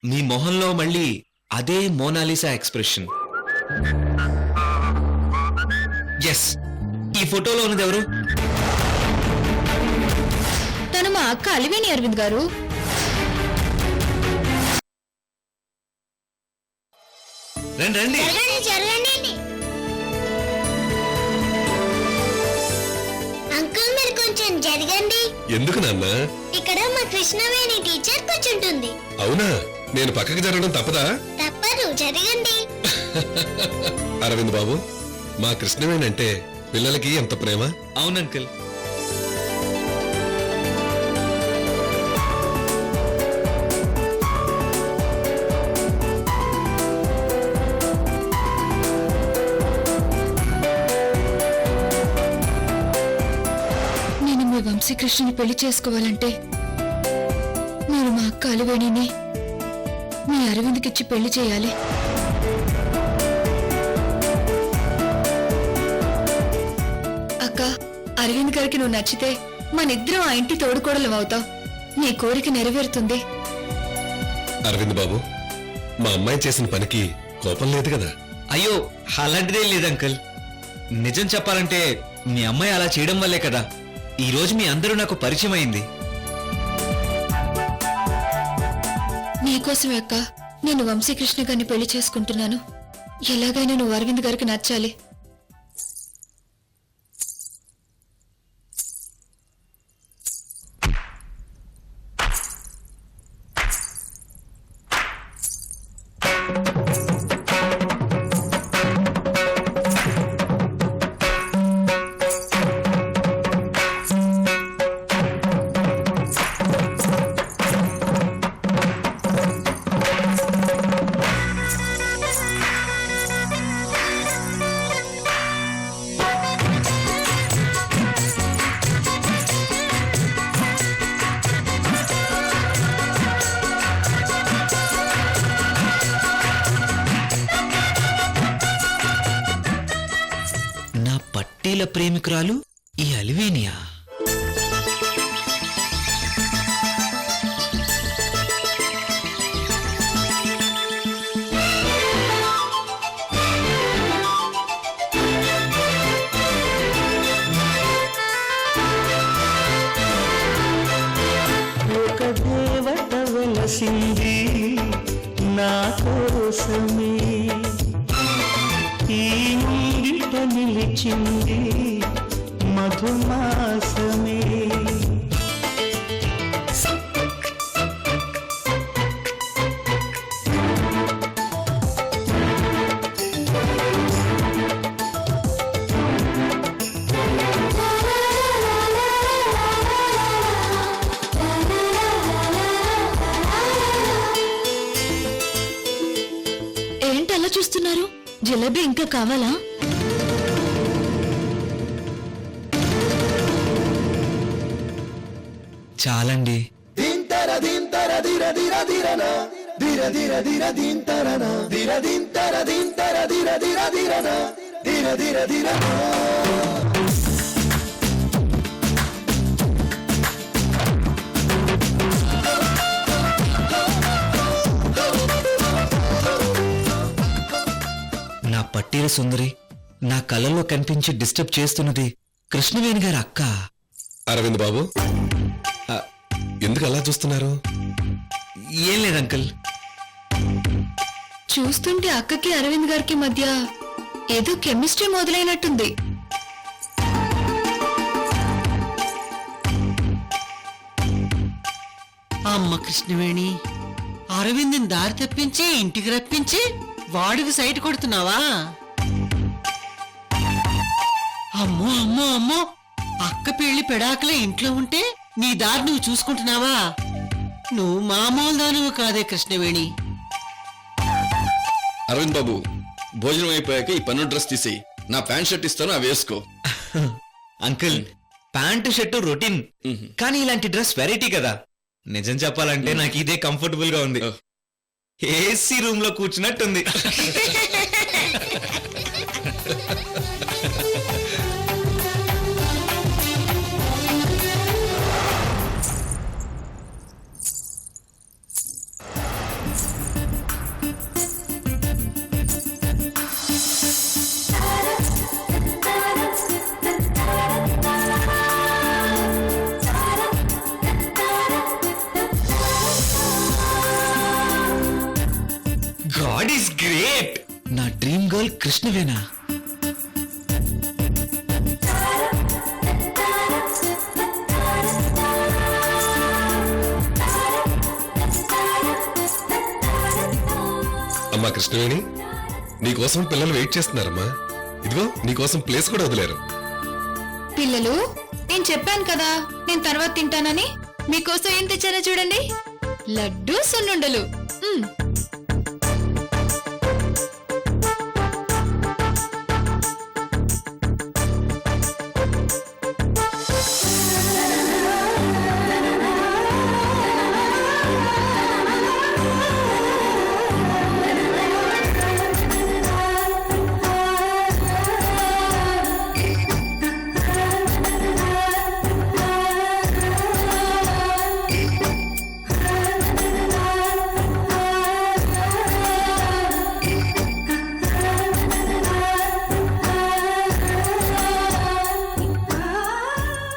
మీ మొహంలో మళ్ళీ అదే మోనాలిసా ఎక్స్ప్రెషన్. ఎస్, ఈ ఫోటోలో ఉన్నది ఎవరు? తను మా అక్క అలివేణి అరవింద్ గారు. రండి రండి. అంకుల్ మీరు కొంచెం జరగండి. ఎందుకు నాన్న? ఇక్కడ మా కృష్ణవేణి టీచర్ కూర్చుంటుంది. అవునా? నేను పక్కకి జరగడం తప్పదా? తప్పదు, జరగండి. అరవింద్ బాబు, మా కృష్ణవేణి అంటే పిల్లలకి ఎంత ప్రేమ. అవును అంకుల్. నేను మీ వంశీకృష్ణని పెళ్లి చేసుకోవాలంటే మీరు మా అక్క అలివేణిని మీ అరవింద్కిచ్చి పెళ్లి చేయాలి. అక్క, అరవింద్ గారికి నువ్వు నచ్చితే మనిద్దరం ఆ ఇంటి తోడుకోడలం అవుతావు. నీ కోరిక నెరవేరుతుంది. అరవింద్ బాబు, మా అమ్మాయి చేసిన పనికి కోపం లేదు కదా? అయ్యో, అలాంటిదే లేదు అంకుల్. నిజం చెప్పాలంటే మీ అమ్మాయి అలా చేయడం వల్లే కదా ఈ రోజు మీ అందరూ నాకు పరిచయం అయింది. నీకోసమే అక్క నేను వంశీకృష్ణ గారిని పెళ్లి చేసుకుంటున్నాను. ఎలాగైనా నువ్వు అరవింద్ గారికి నచ్చాలి. పట్టీల ప్రేమికురాలు ఈ అలివేనియా. ఒక దేవత వెలసింది నా కోసమే, ఈ ముంగిట నిలిచింది మధుమాసమే. ఏంటి అలా చూస్తున్నారు? జిలేబీ ఇంకా కావాలా? చాలండి. నా పట్టీల సుందరి నా కళ్ళల్లో కనిపించి డిస్టర్బ్ చేస్తున్నది కృష్ణవేణి గారి అక్క. అరవింద్ బాబు, ఎందుకు అలా చూస్తున్నారు? ఏం లేదు అంకుల్. చూస్తుంటే అక్కకి అరవింద్ గారికి మధ్య ఏదో కెమిస్ట్రీ మొదలైనట్టుంది. అమ్మ కృష్ణవేణి, అరవింద్ని దారి తెప్పించి ఇంటికి రప్పించి వాడికి సైట్ కొడుతున్నావా? అమ్మో అమ్మో అమ్మో, అక్క పెళ్లి పెడాకలే ఇంట్లో ఉంటే నీ దారి నువ్వు చూసుకుంటున్నావా? నువ్వు మామూలు దానివి కాదే కృష్ణవేణి. అరవింద్ బాబు, భోజనం అయిపోయాక ఈ పన్ను డ్రెస్ తీసి నా ప్యాంట్ షర్ట్ ఇస్తాను, అవి వేసుకో. అంకుల్, ప్యాంటు షర్టు రొటీన్, కానీ ఇలాంటి డ్రెస్ వెరైటీ కదా. నిజం చెప్పాలంటే నాకు ఇదే కంఫర్టబుల్ గా ఉంది. ఏసీ రూమ్ లో కూర్చున్నట్టుంది. God is great. నా డ్రీమ్ గర్ల్ కృష్ణవేనా? అమ్మా కృష్ణవేణి, నీకోసం పిల్లలు వెయిట్ చేస్తున్నారమ్మా. ఇదిగో నీకోసం ప్లేస్ కూడా వదిలేరు. పిల్లలు, నేను చెప్పాను కదా నేను తర్వాత తింటానని. మీకోసం ఏం తెచ్చానో చూడండి. లడ్డు సున్నుండలు.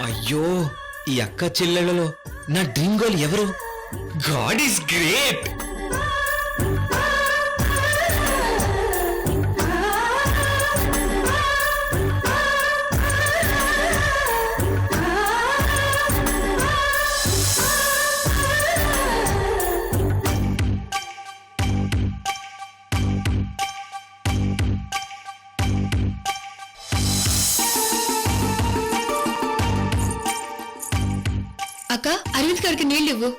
అయ్యో, ఈ అక్క చెల్లెళ్ళలో నా డ్రీమ్ గర్ల్ ఎవరు? God is great. అక్క, అరవింద్ గారికి నీళ్ళు ఇవ్వు.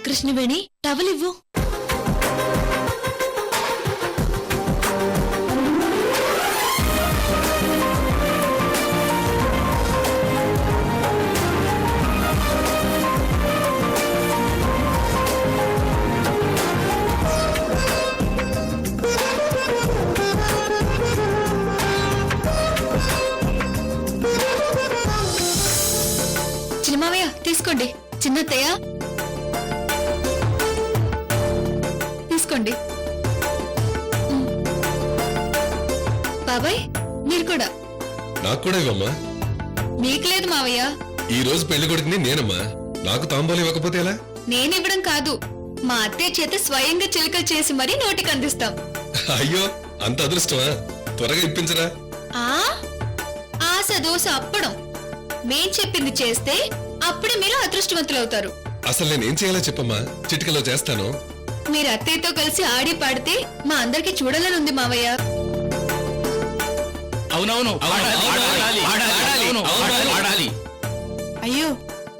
కృష్ణవేణి, టవల్ ఇవ్వు. చిన్నమావయ్య తీసుకోండి. చిన్నత్తయ్య తీసుకోండి. బాబాయ్ మీరు కూడా. నాకు కూడా ఇవ్వమ్మా. మీకు లేదు మావయ్య. ఈ రోజు పెళ్లి కొడుకుని నేనమ్మా. నాకు తాంబూలం ఇవ్వకపోతే ఎలా? నేనివ్వడం కాదు, మా అత్తయ్య చేత స్వయంగా చిలుకలు చేసి మరీ నోటికి అందిస్తాం. అయ్యో, అంత అదృష్టమా? త్వరగా ఇప్పించరా. ఆ ఆశ దోశ అప్పడం. మేం చెప్పింది చేస్తే అప్పుడే మీరు అదృష్టవంతులవుతారు. అసలు నేనేం చేయాలో చెప్పమ్మా, చిటికలో చేస్తాను. మీరు అత్తయ్యతో కలిసి ఆడి పాడితే మా అందరికి చూడాలని ఉంది మావయ్య. అవునవును, అయ్యో,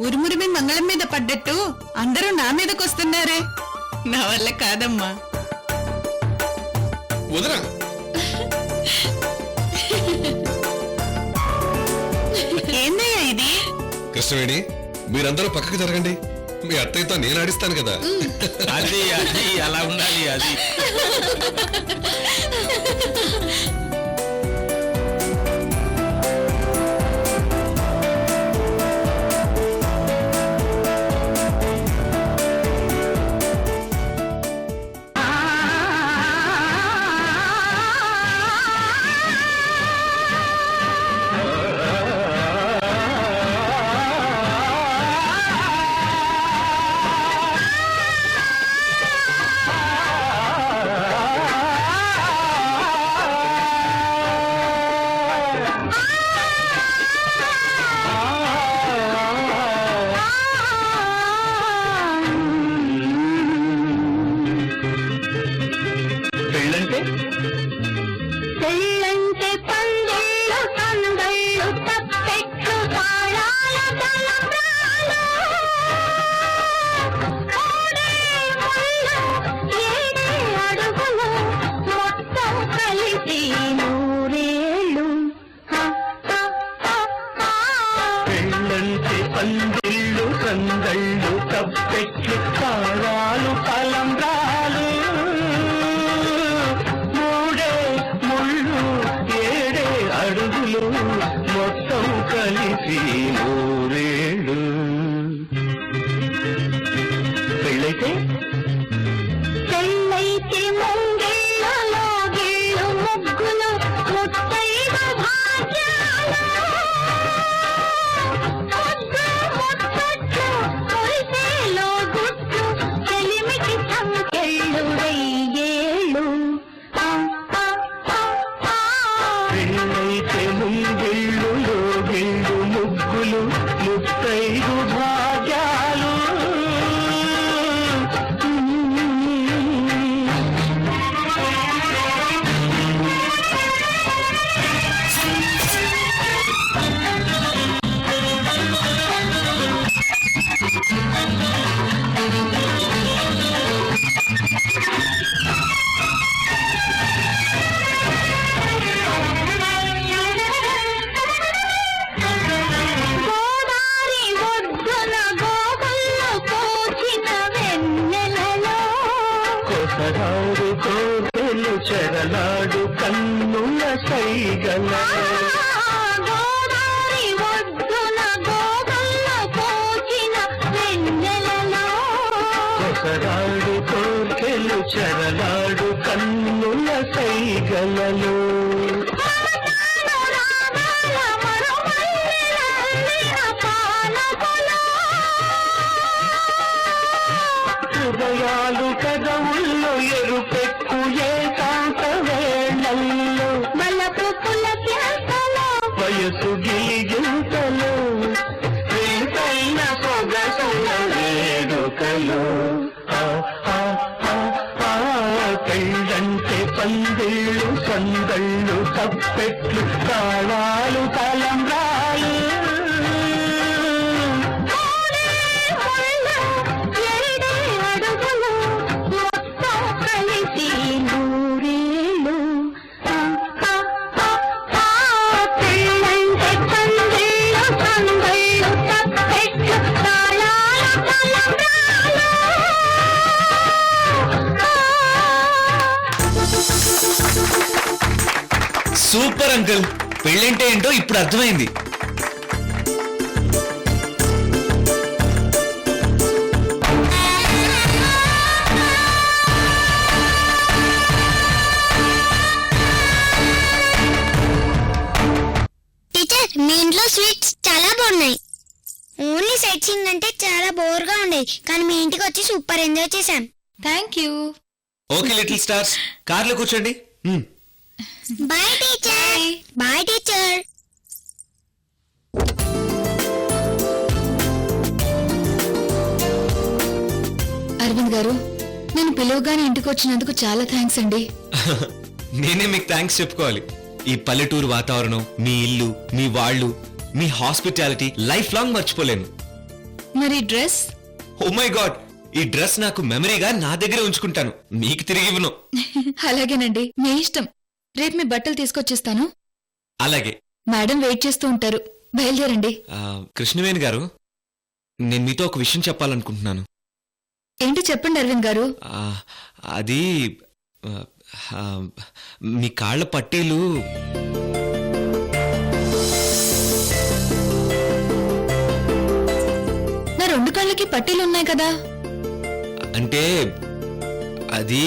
ఉరుమురిమి మంగళం మీద పడ్డట్టు అందరూ నా మీదకి వస్తున్నారే. నా వల్ల కాదమ్మా. వదరా. ఏందయ్యా ఇది? కృష్ణవేణి, మీరందరూ పక్కకు జరగండి. మీ అత్తయ్యతో నేను ఆడిస్తాను కదా. అది అది అలా ఉండాలి. అది కొసరాడు కోటెలు చెరలాడు కన్నుల సైగల కొసరాడు కోటెలు చెరలాడు కన్నుల సైగలలో హృదయాలు కదవుల్లో ఎరుపెక్కు ఏకాంత వేళల్లో వయసు గిలిగింతలు ప్రీతైన సొగసుల వేడుకలు పెళ్ళంటే పందిళ్ళు సందళ్ళు తప్పెట్లు తాళాలు తలంబ్రాలు సూపర్ అంకుల్, పెళ్ళంటే ఏంటో ఇప్పుడు అర్థమైంది. టీచర్ మీ ఇంట్లో స్వీట్స్ చాలా బాగున్నాయి. ఓన్లీ సైట్ సీయింగ్ అంటే చాలా బోర్ గా ఉండేది, కానీ మీ ఇంటికి వచ్చి సూపర్ ఎంజాయ్ చేశాం. Thank you. Okay little stars, కార్లో కూర్చోండి. Bye teacher. Bye teacher. Arvind garu, నేను పిలువగానే ఇంటికి వచ్చినందుకు చాలా థ్యాంక్స్ అండి. నేనే మీకు థ్యాంక్స్ చెప్పుకోవాలి. ఈ పల్లెటూరు వాతావరణం, మీ ఇల్లు, మీ వాళ్ళు, మీ హాస్పిటాలిటీ లైఫ్ లాంగ్ మర్చిపోలేను. మరి డ్రెస్? ఓ మై గాడ్, ఈ డ్రెస్ నాకు మెమరీగా నా దగ్గరే ఉంచుకుంటాను, మీకు తిరిగి ఇవ్వను. అలాగేనండి, మీ ఇష్టం. రేపు మీ బట్టలు తీసుకొచ్చిస్తాను. అలాగే. మేడం వెయిట్ చేస్తూ ఉంటారు, బయలుదేరండి. కృష్ణవేణి గారు, నేను మీతో ఒక విషయం చెప్పాలనుకుంటున్నాను. ఏంటి చెప్పండి అరవింద్ గారు. అది మీ కాళ్ళ పట్టీలు నా రెండు కాళ్ళకి పట్టీలు ఉన్నాయి కదా. అంటే అది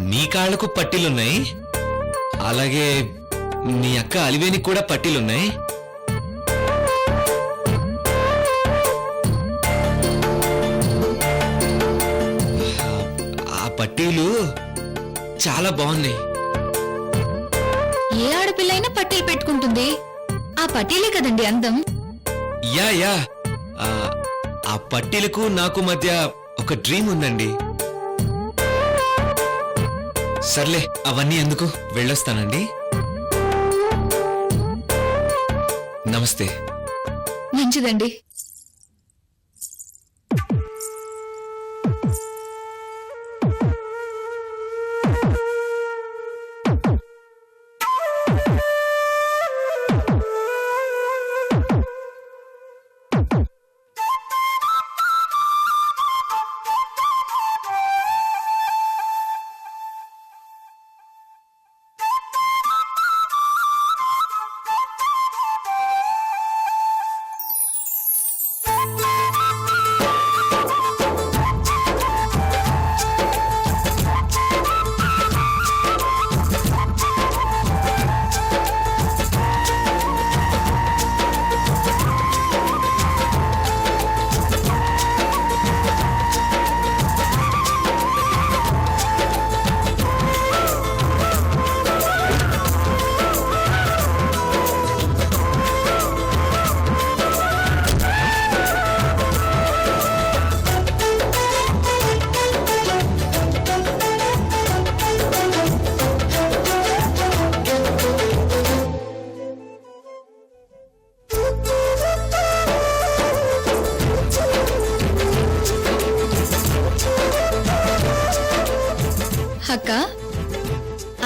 మీ కాళ్ళకు పట్టీలున్నాయి, అలాగే మీ అక్క అలివేనికి కూడా పట్టీలున్నాయి. ఆ పట్టీలు చాలా బాగున్నాయి. ఏ ఆడపిల్లైనా పట్టీలు పెట్టుకుంటుంది, ఆ పట్టీలే కదండి అందం. యా యా ఆ పట్టీలకు నాకు మధ్య ఒక డ్రీమ్ ఉందండి. సర్లే, అవన్నీ ఎందుకు, వెళ్ళొస్తానండి. నమస్తే. మంచిదండి. అక్క,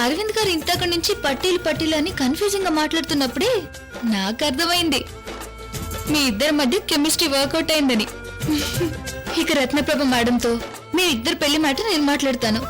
అరవింద్ గారు ఇంతకు నుంచి పట్టీలు పట్టీలు అని కన్ఫ్యూజింగ్ గా మాట్లాడుతున్నప్పుడే నాకు అర్థమైంది మీ ఇద్దరి మధ్య కెమిస్ట్రీ వర్కౌట్ అయిందని. ఇక రత్నప్రభ మేడంతో మీ ఇద్దరు పెళ్లి మాట నేను మాట్లాడతాను.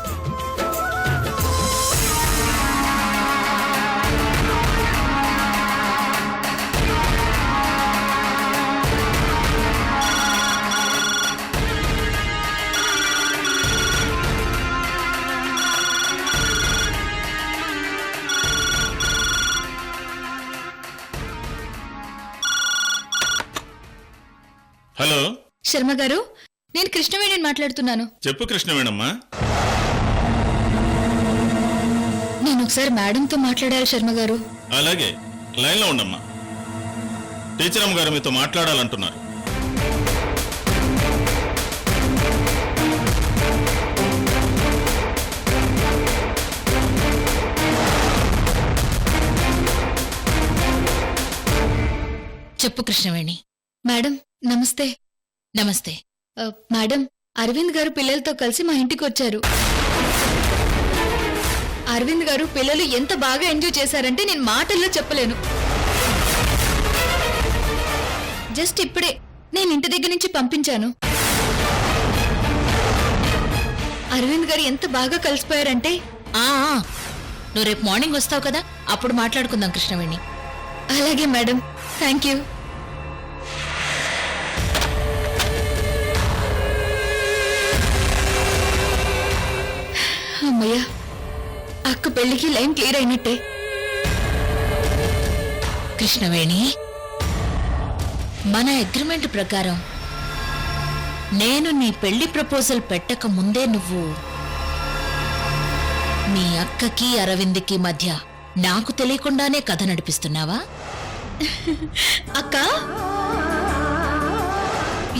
హలో, శర్మ గారు, నేను కృష్ణవేణిని మాట్లాడుతున్నాను. చెప్పు కృష్ణవేణమ్మా. నేను ఒకసారి మేడంతో మాట్లాడాలి శర్మ గారు. అలాగే, లైన్లో ఉండమ్మా. టీచర్ అమ్మ గారు మీతో మాట్లాడాలంటున్నారు. చెప్పు కృష్ణవేణి. మేడం నమస్తే. నమస్తే. మేడం, అరవింద్ గారు పిల్లలతో కలిసి మా ఇంటికి వచ్చారు. అరవింద్ గారు పిల్లలు ఎంత బాగా ఎంజాయ్ చేశారంటే నేను మాటల్లో చెప్పలేను. జస్ట్ ఇప్పుడే నేను ఇంటి దగ్గర నుంచి పంపించాను. అరవింద్ గారు ఎంత బాగా కలిసిపోయారంటే. ఆ నువ్వు రేపు మార్నింగ్ వస్తావు కదా, అప్పుడు మాట్లాడుకుందాం కృష్ణవేణి. అలాగే మేడం, థ్యాంక్ యూ. అమ్మయ్యా, అక్క పెళ్లికి లైన్ క్లియర్ అయినట్టే. కృష్ణవేణి, మన అగ్రిమెంట్ ప్రకారం నేను నీ పెళ్లి ప్రపోజల్ పెట్టక ముందే నువ్వు మీ అక్కకి అరవింద్కి మధ్య నాకు తెలియకుండానే కథ నడిపిస్తున్నావా? అక్క,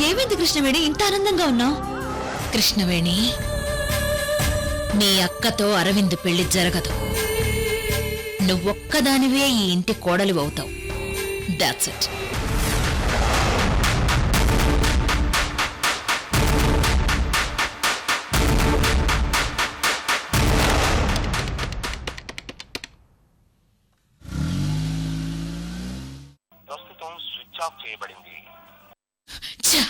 ఏమైంది కృష్ణవేణి, ఇంత ఆనందంగా ఉన్నావు? కృష్ణవేణి, నీ అక్కతో అరవింద్ పెళ్లి జరగదు. నువ్వొక్కదానివే ఈ ఇంటి కోడలి అవుతావు. That's it. ప్రస్తుతం స్విచ్ ఆఫ్ చేయబడింది. ఛ!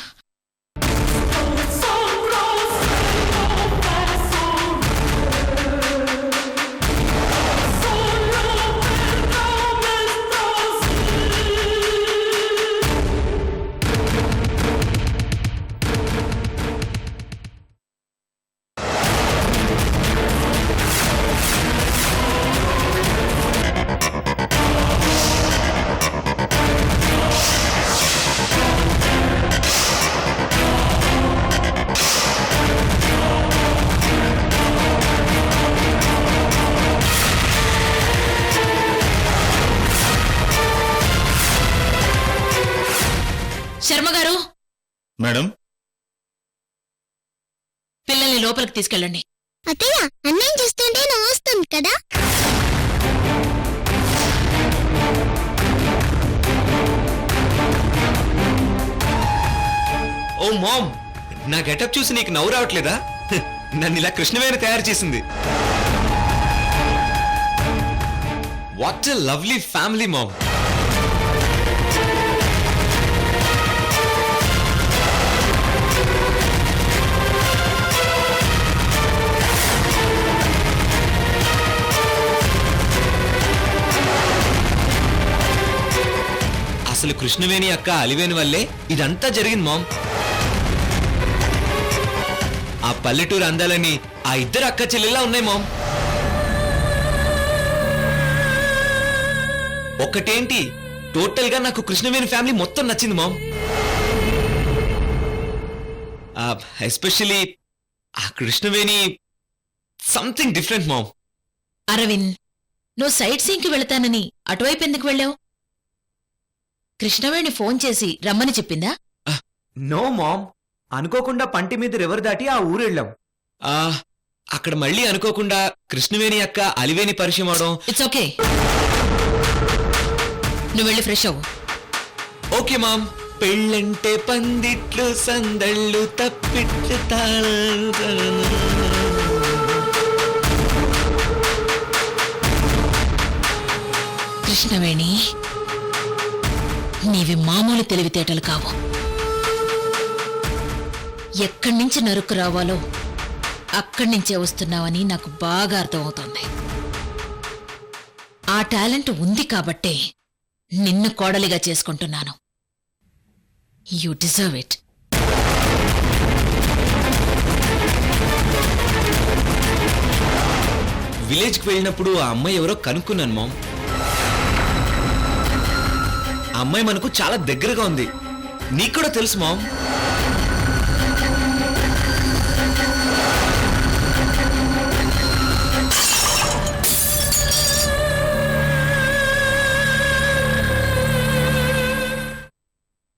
శర్మ గారు, మేడం, పిల్లల్ని లోపలికి తీసుకెళ్ళండి. అత్తయ్య, అన్నం చూస్తుంటే నువ్వు వస్తుంది కదా. ఓ మామ్, నా గెటప్ చూసి నీకు నవ్వు రావట్లేదా? నన్ను ఇలా కృష్ణవేణి తయారు చేసింది. What a lovely family mom. అసలు కృష్ణవేణి అక్క అలివేణి వల్లే ఇదంతా జరిగింది మామ్. ఆ పల్లెటూరు అందాలని ఆ ఇద్దరు అక్క చెల్లెల్లా ఉన్నాయి మామ్. ఒక్కటేంటి, టోటల్ గా నాకు కృష్ణవేణి ఫ్యామిలీ మొత్తం నచ్చింది మామ్. ఎస్పెషలీ ఆ Krishnaveni something different mom. Arvind, నువ్వు సైట్ సీన్కి వెళతానని అటువైపు ఎందుకు వెళ్ళావు? కృష్ణవేణి ఫోన్ చేసి రమ్మని చెప్పిందా? నో మామ్, అనుకోకుండా పంటి మీద రివర్ దాటి ఆ ఊరు వెళ్ళాం. అక్కడ మళ్ళీ అనుకోకుండా కృష్ణవేణి అక్క అలివేణి పరిచయం అవడం. ఇట్స్ ఓకే, నువ్వు వెళ్ళి ఫ్రెష్ అవ్వు. Okay mom. పెళ్ళంటే పందిట్లు సందళ్ళు తప్పిట్లు కృష్ణవేణి, నీవి మామూలు తెలివితేటలు కావు. ఎక్కడి నుంచి నరుకు రావాలో అక్కడి నుంచే వస్తున్నావని నాకు బాగా అర్థమవుతోంది. ఆ టాలెంట్ ఉంది కాబట్టే నిన్ను కోడలిగా చేసుకుంటున్నాను. You deserve it. విలేజ్కి వెళ్ళినప్పుడు ఆ అమ్మాయి ఎవరో కనుక్కున్నాను మామ్. ఆ అమ్మాయి మనకు చాలా దగ్గరగా ఉంది. నీకు కూడా తెలుసు మామ్.